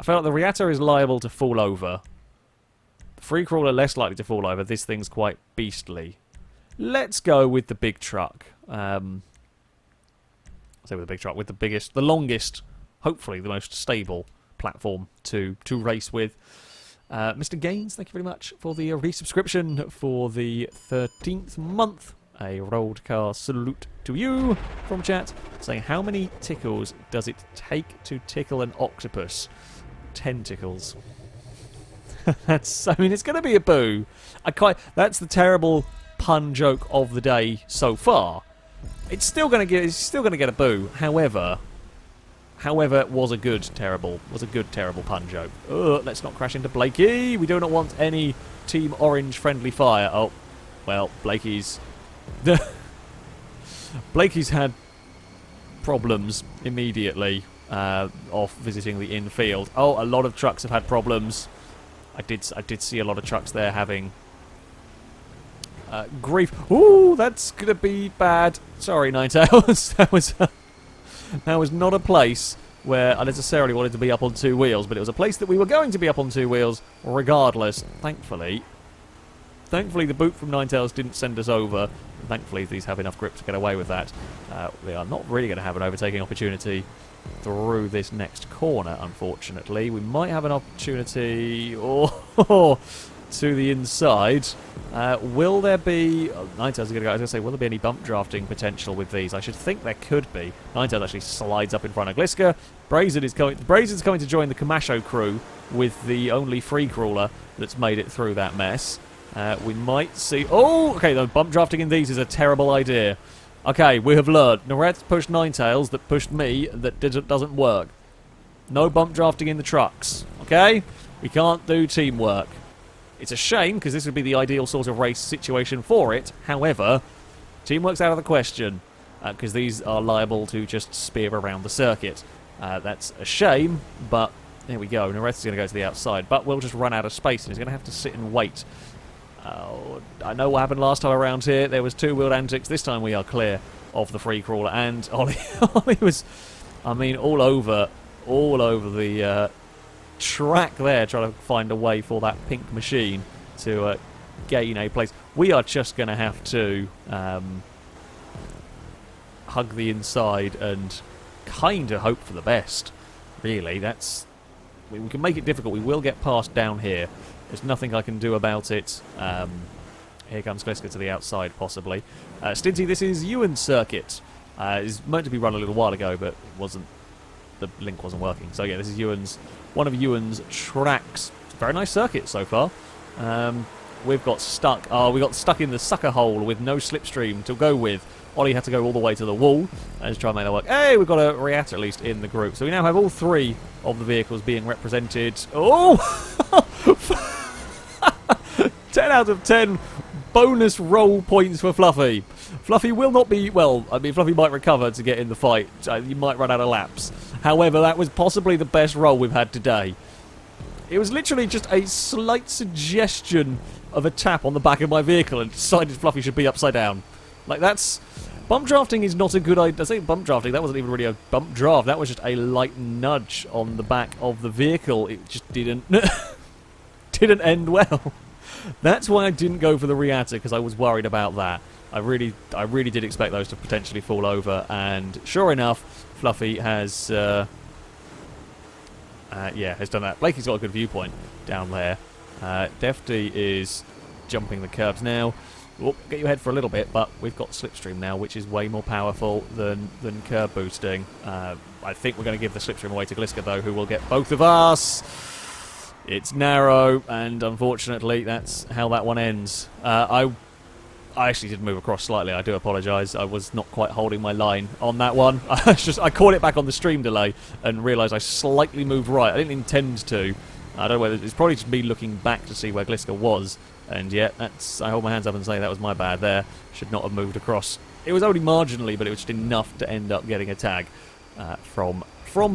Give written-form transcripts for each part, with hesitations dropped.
I feel like the Reatta is liable to fall over. The free crawler less likely to fall over. This thing's quite beastly. Let's go with the big truck. Say with the big truck, with the biggest, the longest, hopefully the most stable platform to race with. Mr. Gaines, thank you very much for the resubscription for the 13th month. A rolled car salute to you from chat, saying how many tickles does it take to tickle an octopus? 10 tickles. That's, I mean, it's going to be a boo. That's the terrible pun joke of the day so far. It's still going to get a boo. However, it was a good terrible pun joke. Let's not crash into Blakey. We do not want any Team Orange friendly fire. Oh, well, Blakey's had problems immediately off visiting the infield. Oh, a lot of trucks have had problems. I did see a lot of trucks there having grief. Ooh, that's gonna be bad. Sorry, Ninetales. that was not a place where I necessarily wanted to be up on two wheels, but it was a place that we were going to be up on two wheels regardless. Thankfully, the boot from Ninetales didn't send us over. Thankfully, these have enough grip to get away with that. We are not really going to have an overtaking opportunity through this next corner, unfortunately. We might have an opportunity to the inside. Will there be... Oh, Ninetales is going to go. I was going to say, will there be any bump drafting potential with these? I should think there could be. Ninetales actually slides up in front of Gliska. Brazen's coming to join the Camacho crew with the only free crawler that's made it through that mess. We might see... Oh, okay, the bump drafting in these is a terrible idea. Okay, we have learned. Naret's pushed Ninetales that pushed me that doesn't work. No bump drafting in the trucks, okay? We can't do teamwork. It's a shame, because this would be the ideal sort of race situation for it. However, teamwork's out of the question, because these are liable to just spear around the circuit. That's a shame, but there we go. Naret's going to go to the outside, but we'll just run out of space, and he's going to have to sit and wait. I know what happened last time around here. There was two-wheeled antics. This time we are clear of the free crawler, and Ollie was, I mean, all over the track there, trying to find a way for that pink machine to gain a place. We are just going to have to hug the inside and kind of hope for the best. Really, we can make it difficult. We will get past down here. There's nothing I can do about it. Here comes Gliska to the outside, possibly. Stinty, this is Ewan's circuit. It's meant to be run a little while ago, but it wasn't. The link wasn't working. So yeah, this is one of Ewan's tracks. It's a very nice circuit so far. We've got stuck. We got stuck in the sucker hole with no slipstream to go with. Ollie had to go all the way to the wall and try and make that work. Hey, we've got a Reatta at least in the group. So we now have all three of the vehicles being represented. Oh! 10 out of 10 bonus roll points for Fluffy. Fluffy will not be... Well, I mean, Fluffy might recover to get in the fight. You might run out of laps. However, that was possibly the best roll we've had today. It was literally just a slight suggestion of a tap on the back of my vehicle and decided Fluffy should be upside down. Like, that's... Bump drafting is not a good idea. I say bump drafting, that wasn't even really a bump draft. That was just a light nudge on the back of the vehicle. It just didn't... didn't end well. That's why I didn't go for the Reatta, because I was worried about that. I really did expect those to potentially fall over, and sure enough, Fluffy has has done that. Blakey's got a good viewpoint down there. Defty is jumping the curbs now. Oh, get you ahead for a little bit, but we've got slipstream now, which is way more powerful than curb boosting. I think we're going to give the slipstream away to Gliska, though, who will get both of us. It's narrow, and unfortunately, that's how that one ends. I actually did move across slightly. I do apologise. I was not quite holding my line on that one. I caught it back on the stream delay and realised I slightly moved right. I didn't intend to. I don't know whether it's probably just me looking back to see where Gliska was. And yet, I hold my hands up and say that was my bad there. Should not have moved across. It was only marginally, but it was just enough to end up getting a tag from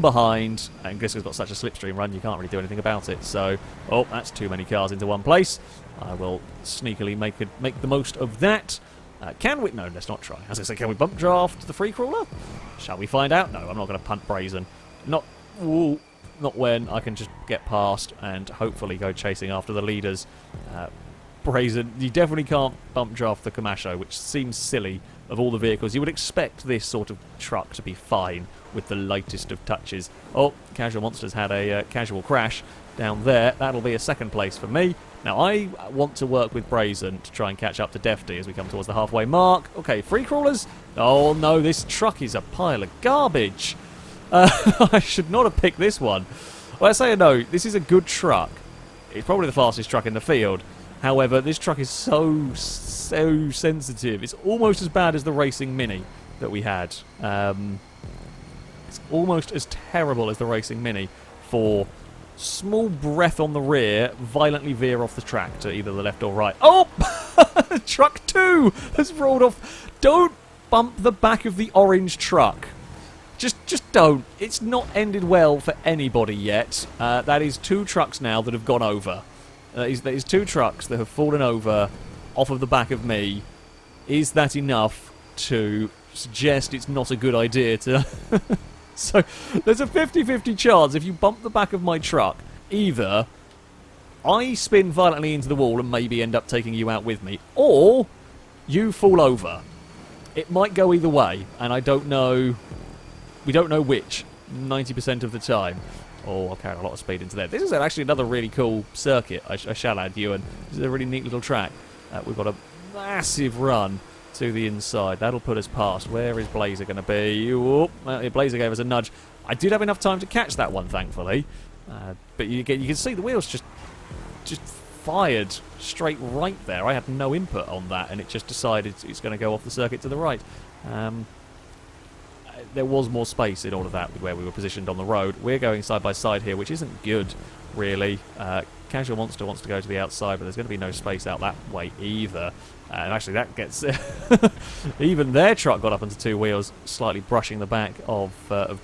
behind. And Gliska's got such a slipstream run, you can't really do anything about it. So, oh, that's too many cars into one place. I will sneakily make the most of that. Can we? No, let's not try. As I say, can we bump draft the free crawler? Shall we find out? No, I'm not going to punt Brazen. Not. Ooh, not when I can just get past and hopefully go chasing after the leaders. Brazen, you definitely can't bump draft the Camacho, which seems silly of all the vehicles. You would expect this sort of truck to be fine with the lightest of touches. Oh, Casual Monster's had a casual crash down there. That'll be a second place for me. Now, I want to work with Brazen to try and catch up to Defty as we come towards the halfway mark. Okay, free crawlers. Oh, no, this truck is a pile of garbage. I should not have picked this one. Well, I say no, this is a good truck. It's probably the fastest truck in the field. However, this truck is so sensitive. It's almost as bad as the Racing Mini that we had. It's almost as terrible as the Racing Mini for small breath on the rear, violently veer off the track to either the left or right. Oh! Truck 2 has rolled off. Don't bump the back of the orange truck. Just don't. It's not ended well for anybody yet. That is 2 trucks now that have gone over. That is 2 trucks that have fallen over off of the back of me. Is that enough to suggest it's not a good idea to... So, there's a 50-50 chance if you bump the back of my truck, either I spin violently into the wall and maybe end up taking you out with me, or you fall over. It might go either way, and I don't know... We don't know which, 90% of the time. Oh, I'll carry a lot of speed into there. This is actually another really cool circuit, I shall add you, and this is a really neat little track. We've got a massive run to the inside. That'll put us past. Where is Blazer going to be? Oh, Blazer gave us a nudge. I did have enough time to catch that one, thankfully. But you can see the wheels just fired straight right there. I had no input on that, and it just decided it's going to go off the circuit to the right. There was more space in all of that where we were positioned on the road. We're going side by side here, which isn't good, really. Casual Monster wants to go to the outside, but there's going to be no space out that way either. And actually that gets... even their truck got up onto 2 wheels, slightly brushing the back of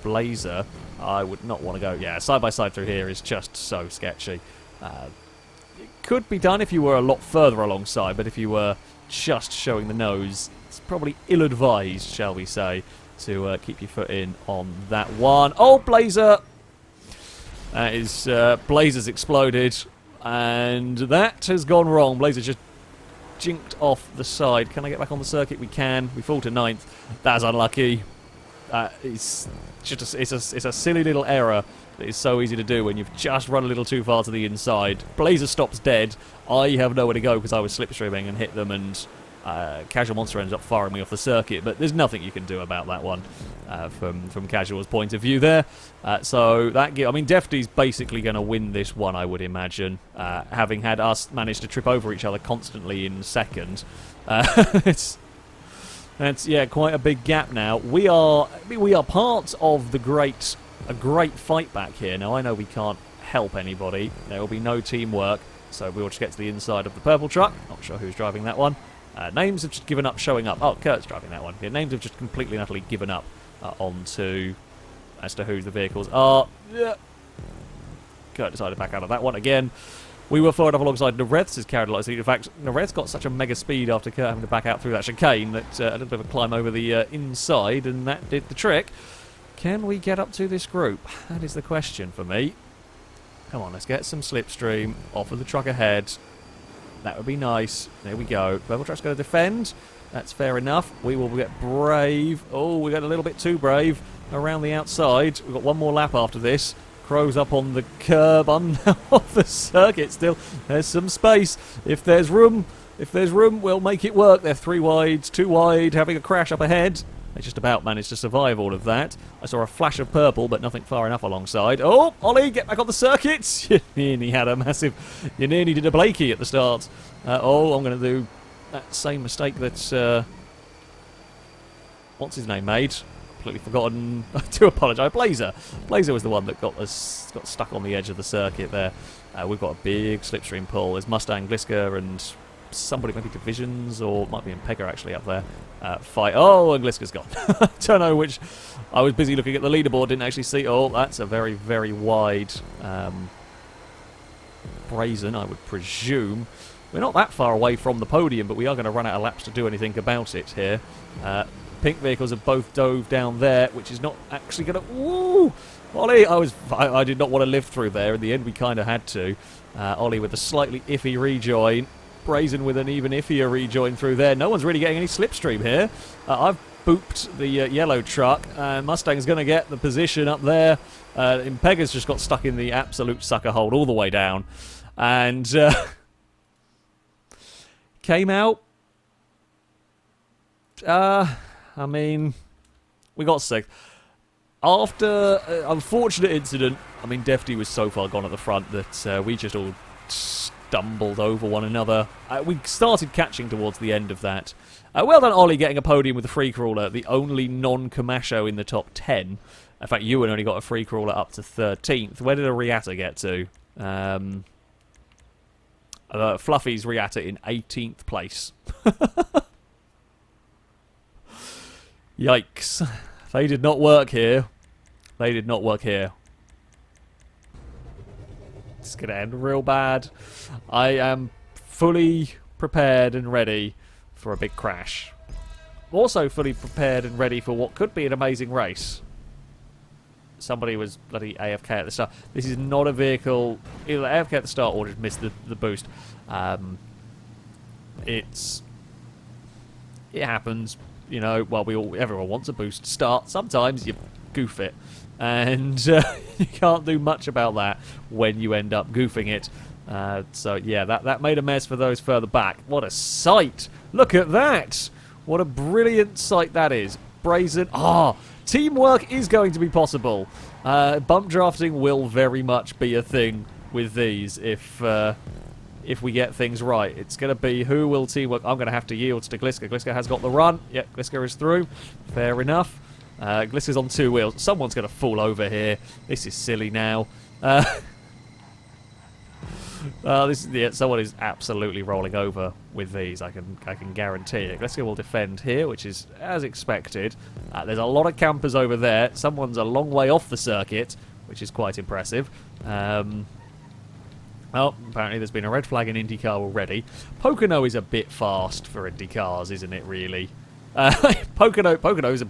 Blazer. I would not want to go... Yeah, side by side through here is just so sketchy. It could be done if you were a lot further alongside, but if you were just showing the nose, it's probably ill-advised, shall we say, to keep your foot in on that one. Oh, Blazer! That is... Blazer's exploded, and that has gone wrong. Blazer just jinked off the side. Can I get back on the circuit? We can. We fall to 9th. That's unlucky. It's a silly little error that is so easy to do when you've just run a little too far to the inside. Blazer stops dead. I have nowhere to go because I was slipstreaming and hit them, and Casual Monster ends up firing me off the circuit, but there's nothing you can do about that one from Casual's point of view there. So that, I mean, Defty's basically going to win this one, I would imagine, having had us manage to trip over each other constantly in second. It's yeah, quite a big gap now. We are part of a great fight back here. Now I know we can't help anybody. There will be no teamwork, so we'll just get to the inside of the purple truck. Not sure who's driving that one. Names have just given up showing up. Oh, Kurt's driving that one. Yeah, names have just completely and utterly given up as to who the vehicles are. Yeah. Kurt decided to back out of that one again. We were forward up alongside Nareth's has carried a lot of speed. In fact, Nareth's got such a mega speed after Kurt having to back out through that chicane that a little bit of a climb over the inside, and that did the trick. Can we get up to this group? That is the question for me. Come on, let's get some slipstream off of the truck ahead. That would be nice. There we go. Purple truck's going to defend. That's fair enough. We will get brave. Oh, we got a little bit too brave around the outside. We've got one more lap after this. Crow's up on the curb, off the circuit still. There's some space. If there's room, we'll make it work. They're 3 wide, 2 wide, having a crash up ahead. They just about managed to survive all of that. I saw a flash of purple, but nothing far enough alongside. Oh, Ollie, get back on the circuit. You nearly had a massive... You nearly did a Blakey at the start. Oh, I'm going to do that same mistake that... what's his name made? Completely forgotten. I do apologise. Blazer. Blazer was the one that got stuck on the edge of the circuit there. We've got a big slipstream pull. There's Mustang, Gliska, and somebody, maybe Divisions, or might be Impega actually up there. Fight. Oh, and Gliska's gone. Don't know which. I was busy looking at the leaderboard, didn't actually see. Oh, that's a very, very wide Brazen, I would presume. We're not that far away from the podium, but we are going to run out of laps to do anything about it here. Pink vehicles have both dove down there, which is not actually going to... Woo! Ollie, I did not want to live through there. In the end, we kind of had to. Ollie with a slightly iffy rejoin. Brazen with an even iffier rejoin through there. No one's really getting any slipstream here. I've booped the yellow truck. Mustang's going to get the position up there. Impega's just got stuck in the absolute sucker hold all the way down. And came out. I mean, we got sixth. After an unfortunate incident, I mean, Defty was so far gone at the front that we just all stumbled over one another. We started catching towards the end of that. Well done, Ollie, getting a podium with a free crawler, the only non-Camacho in the top 10. In fact, Ewan only got a free crawler up to 13th. Where did a Riata get to? Fluffy's Riata in 18th place. Yikes. They did not work here. They did not work here. It's going to end real bad. I am fully prepared and ready for a big crash. Also fully prepared and ready for what could be an amazing race. Somebody was bloody AFK at the start. This is not a vehicle... Either AFK at the start or just missed the boost. It happens. You know, well, everyone wants a boost to start. Sometimes you goof it. And you can't do much about that when you end up goofing it. So, yeah, that made a mess for those further back. What a sight! Look at that! What a brilliant sight that is. Brazen... teamwork is going to be possible. Bump drafting will very much be a thing with these if we get things right. It's going to be who will teamwork. I'm going to have to yield to Gliska. Gliska has got the run. Yep, Gliska is through. Fair enough. Gliska's on 2 wheels. Someone's going to fall over here. This is silly now. Someone is absolutely rolling over with these. I can guarantee it. Gliska will defend here, which is as expected. There's a lot of campers over there. Someone's a long way off the circuit, which is quite impressive. Oh, apparently there's been a red flag in IndyCar already. Pocono is a bit fast for IndyCars, isn't it, really? Pocono's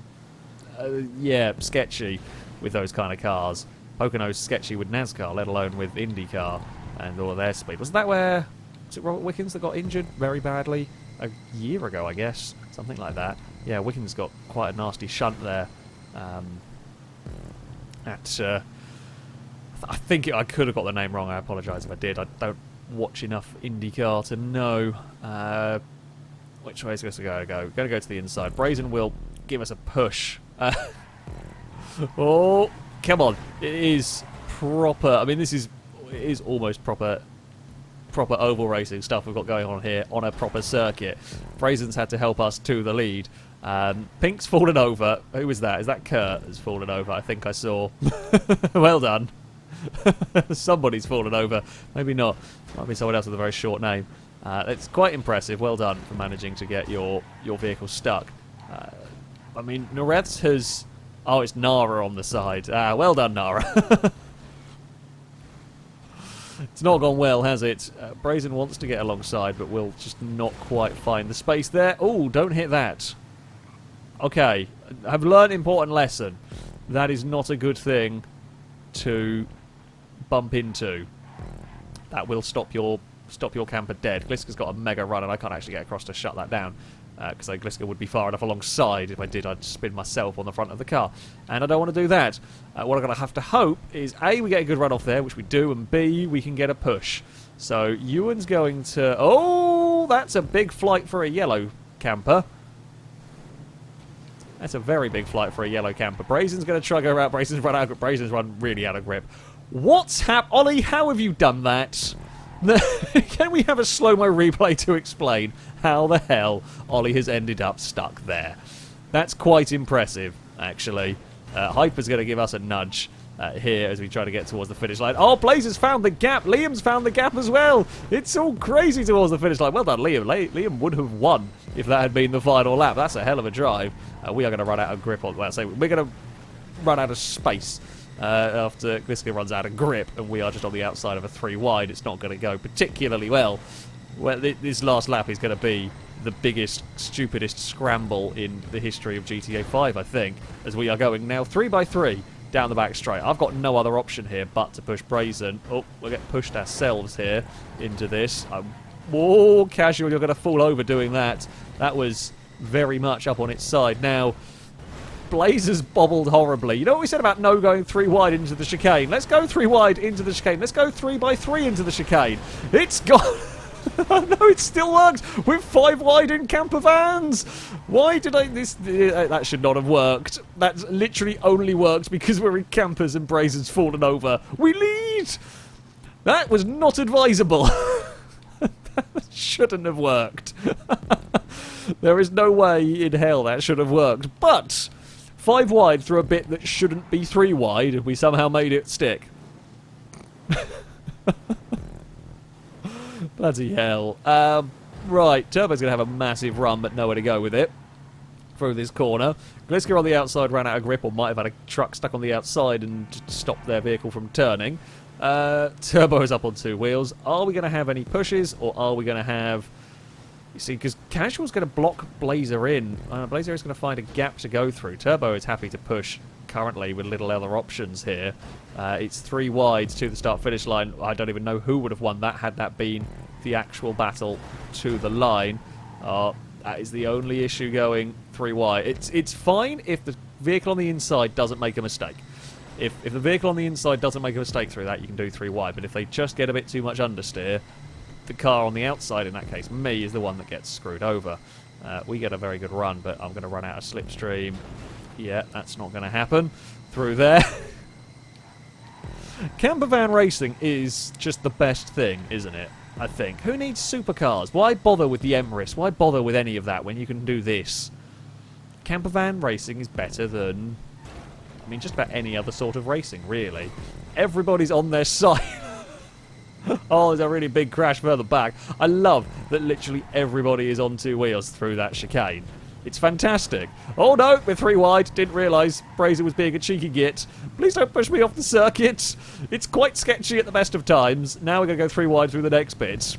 sketchy with those kind of cars. Pocono's sketchy with NASCAR, let alone with IndyCar and all of their speed. Wasn't that where... Was it Robert Wickens that got injured very badly? A year ago, I guess. Something like that. Yeah, Wickens got quite a nasty shunt there. I think I could have got the name wrong. I apologise if I did. I don't watch enough IndyCar to know which way is going to go. Going to go to the inside. Brazen will give us a push. Oh, come on! It is proper. I mean, it is almost proper oval racing stuff we've got going on here on a proper circuit. Brazen's had to help us to the lead. Pink's fallen over. Who was that? Is that Kurt has fallen over? I think I saw. Well done. Somebody's fallen over. Maybe not. Might be someone else with a very short name. It's quite impressive. Well done for managing to get your vehicle stuck. I mean, Noreth's has... Oh, it's Nara on the side. Well done, Nara. It's not gone well, has it? Brazen wants to get alongside, but will just not quite find the space there. Oh, don't hit that. Okay, I've learned an important lesson. That is not a good thing to bump into. That will stop your camper dead. Gliska's got a mega run, and I can't actually get across to shut that down. Because Gliska would be far enough alongside. If I did, I'd spin myself on the front of the car. And I don't want to do that. What I'm going to have to hope is, A, we get a good run off there, which we do, and B, we can get a push. So, Ewan's going to... Oh, that's a big flight for a yellow camper. That's a very big flight for a yellow camper. Brazen's going to try to go out. Brazen's run really out of grip. What's happened? Ollie, how have you done that? Can we have a slow-mo replay to explain how the hell Ollie has ended up stuck there? That's quite impressive, actually. Hyper's going to give us a nudge here as we try to get towards the finish line. Oh, Blaze has found the gap. Liam's found the gap as well. It's all crazy towards the finish line. Well done, Liam. Liam would have won if that had been the final lap. That's a hell of a drive. We are going to run out of grip on that. So we're going to run out of space. After Gliska runs out of grip and we are just on the outside of a 3 wide, it's not going to go particularly well. This last lap is going to be the biggest, stupidest scramble in the history of GTA 5, I think, as we are going now 3 by 3 down the back straight. I've got no other option here but to push Brazen. Oh, we'll get pushed ourselves here into this. Whoa, Casual, you're going to fall over doing that. That was very much up on its side. Now, Blazer's bobbled horribly. You know what we said about no going 3 wide into the chicane? Let's go 3 wide into the chicane. Let's go 3 by 3 into the chicane. It's gone. No, it still works. We're 5 wide in campervans. Why did I... that should not have worked. That's literally only worked because we're in campers and Brazen's fallen over. We lead. That was not advisable. That shouldn't have worked. There is no way in hell that should have worked. But 5 wide through a bit that shouldn't be 3 wide, and we somehow made it stick. Bloody hell. Right, Turbo's going to have a massive run, but nowhere to go with it. Through this corner. Gliska on the outside ran out of grip, or might have had a truck stuck on the outside and stopped their vehicle from turning. Turbo is up on 2 wheels. Are we going to have any pushes, or are we going to have... You see, because Casual's going to block Blazer in. Blazer is going to find a gap to go through. Turbo is happy to push currently with little other options here. It's 3 wides to the start-finish line. I don't even know who would have won that had that been the actual battle to the line. That is the only issue going 3 wide. It's fine if the vehicle on the inside doesn't make a mistake. If the vehicle on the inside doesn't make a mistake through that, you can do 3 wide. But if they just get a bit too much understeer, the car on the outside, in that case me, is the one that gets screwed over. We get a very good run, but I'm going to run out of slipstream. Yeah, that's not going to happen through there. Campervan racing is just the best thing, isn't it? I think. Who needs supercars? Why bother with the Emrys? Why bother with any of that when you can do this? Campervan racing is better than... I mean, just about any other sort of racing, really. Everybody's on their side. Oh, there's a really big crash further back. I love that literally everybody is on 2 wheels through that chicane. It's fantastic. Oh no, we're 3 wide. Didn't realise Brazen was being a cheeky git. Please don't push me off the circuit. It's quite sketchy at the best of times. Now we're going to go 3 wide through the next bit.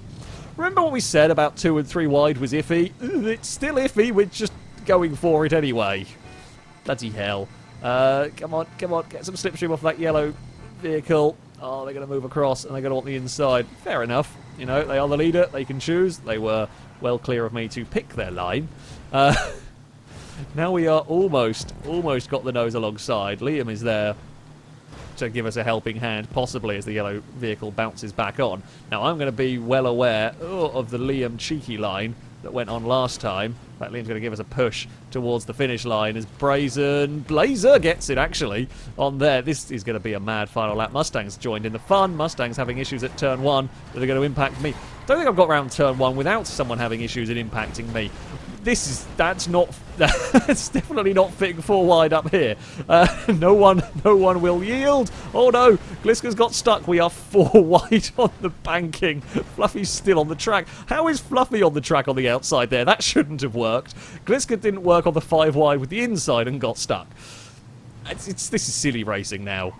Remember what we said about 2 and 3 wide was iffy? It's still iffy. We're just going for it anyway. Bloody hell. Come on, come on. Get some slipstream off that yellow vehicle. Oh, they're going to move across and they're going to want the inside. Fair enough. You know, they are the leader. They can choose. They were well clear of me to pick their line. Now we are almost got the nose alongside. Liam is there to give us a helping hand, possibly as the yellow vehicle bounces back on. Now I'm going to be well aware of the Liam cheeky line that went on last time. In fact, Liam's going to give us a push towards the finish line as Blazer gets it, actually, on there. This is going to be a mad final lap. Mustang's joined in the fun. Mustang's having issues at turn 1 that are going to impact me. Don't think I've got around turn 1 without someone having issues in impacting me. That's definitely not fitting 4 wide up here. No one will yield. Oh no, Gliska's got stuck. We are 4 wide on the banking. Fluffy's still on the track. How is Fluffy on the track on the outside there? That shouldn't have worked. Gliska didn't work on the 5 wide with the inside and got stuck. This is silly racing now.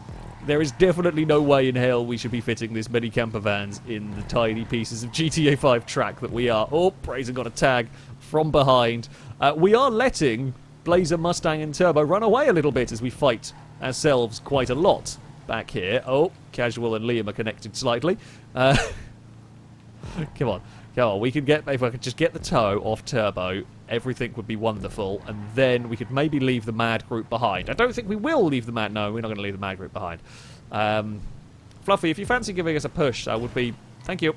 There is definitely no way in hell we should be fitting this many campervans in the tiny pieces of GTA 5 track that we are. Oh, Brazen got a tag from behind. We are letting Blazer, Mustang and Turbo run away a little bit as we fight ourselves quite a lot back here. Oh, Casual and Liam are connected slightly. Come on. Come on, we can get... If I could just get the toe off Turbo, everything would be wonderful, and then we could maybe leave the Mad group behind. I don't think we will leave the Mad... No, we're not going to leave the Mad group behind. Fluffy, if you fancy giving us a push, I would be... Thank you.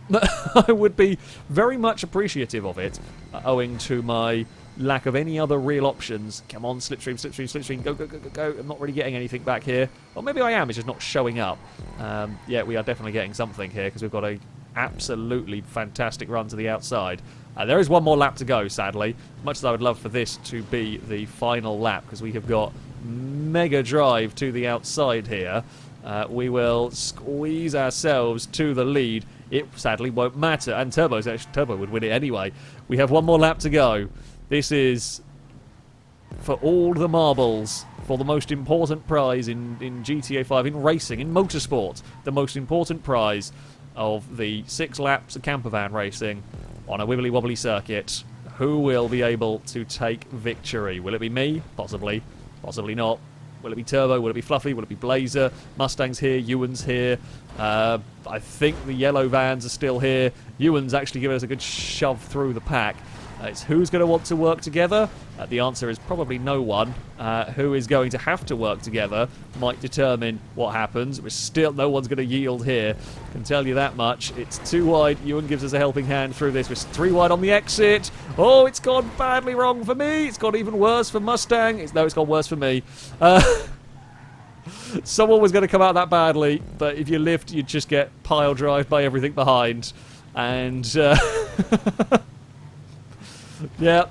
I would be very much appreciative of it, owing to my lack of any other real options. Come on, slipstream, slipstream, slipstream. Go, go, go, go, go. I'm not really getting anything back here. Or maybe I am, it's just not showing up. Yeah, we are definitely getting something here, because we've got a absolutely fantastic run to the outside. There is one more lap to go, sadly. Much as I would love for this to be the final lap, because we have got mega drive to the outside here. We will squeeze ourselves to the lead. It sadly won't matter, and Turbo would win it anyway. We have one more lap to go. This is for all the marbles, for the most important prize in GTA 5, in racing, in motorsport. The most important prize of the 6 laps of campervan racing on a wibbly-wobbly circuit. Who will be able to take victory? Will it be me? Possibly. Possibly not. Will it be Turbo? Will it be Fluffy? Will it be Blazer? Mustang's here. Ewan's here. I think the yellow vans are still here. Ewan's actually giving us a good shove through the pack. It's who's going to want to work together? The answer is probably no one. Who is going to have to work together might determine what happens. We're still, no one's going to yield here. Can tell you that much. It's too wide. Ewan gives us a helping hand through this. We're 3 wide on the exit. Oh, it's gone badly wrong for me. It's gone even worse for Mustang. It's gone worse for me. Someone was going to come out that badly, but if you lived, you'd just get pile drive by everything behind. And yeah,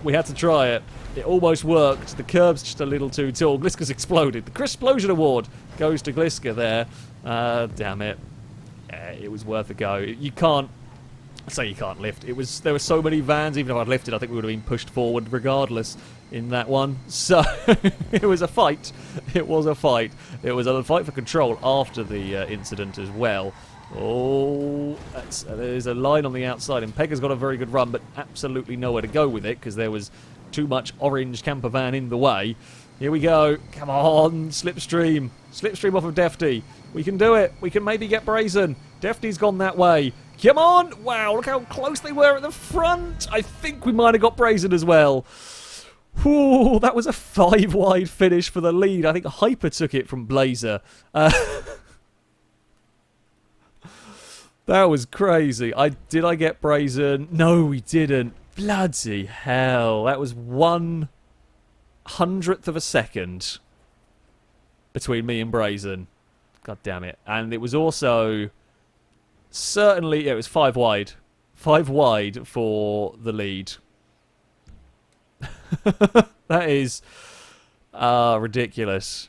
we had to try it. It almost worked. The curb's just a little too tall. Gliska's exploded. The Explosion Award goes to Gliska there. Damn it. Yeah, it was worth a go. You can't... I say you can't lift. There were so many vans. Even if I'd lifted, I think we would have been pushed forward regardless in that one. So, it was a fight. It was a fight. It was a fight for control after the incident as well. Oh, there's a line on the outside, and Pegga's got a very good run, but absolutely nowhere to go with it because there was too much orange camper van in the way. Here we go. Come on, Slipstream. Slipstream off of Defty. We can do it. We can maybe get Brazen. Defty's gone that way. Come on. Wow, look how close they were at the front. I think we might have got Brazen as well. Ooh, that was a 5 wide finish for the lead. I think Hyper took it from Blazer. That was crazy. Did I get Brazen? No, we didn't. Bloody hell. That was 1/100th of a second between me and Brazen. God damn it. And it was also... Certainly, it was 5 wide. 5 wide for the lead. That is ridiculous.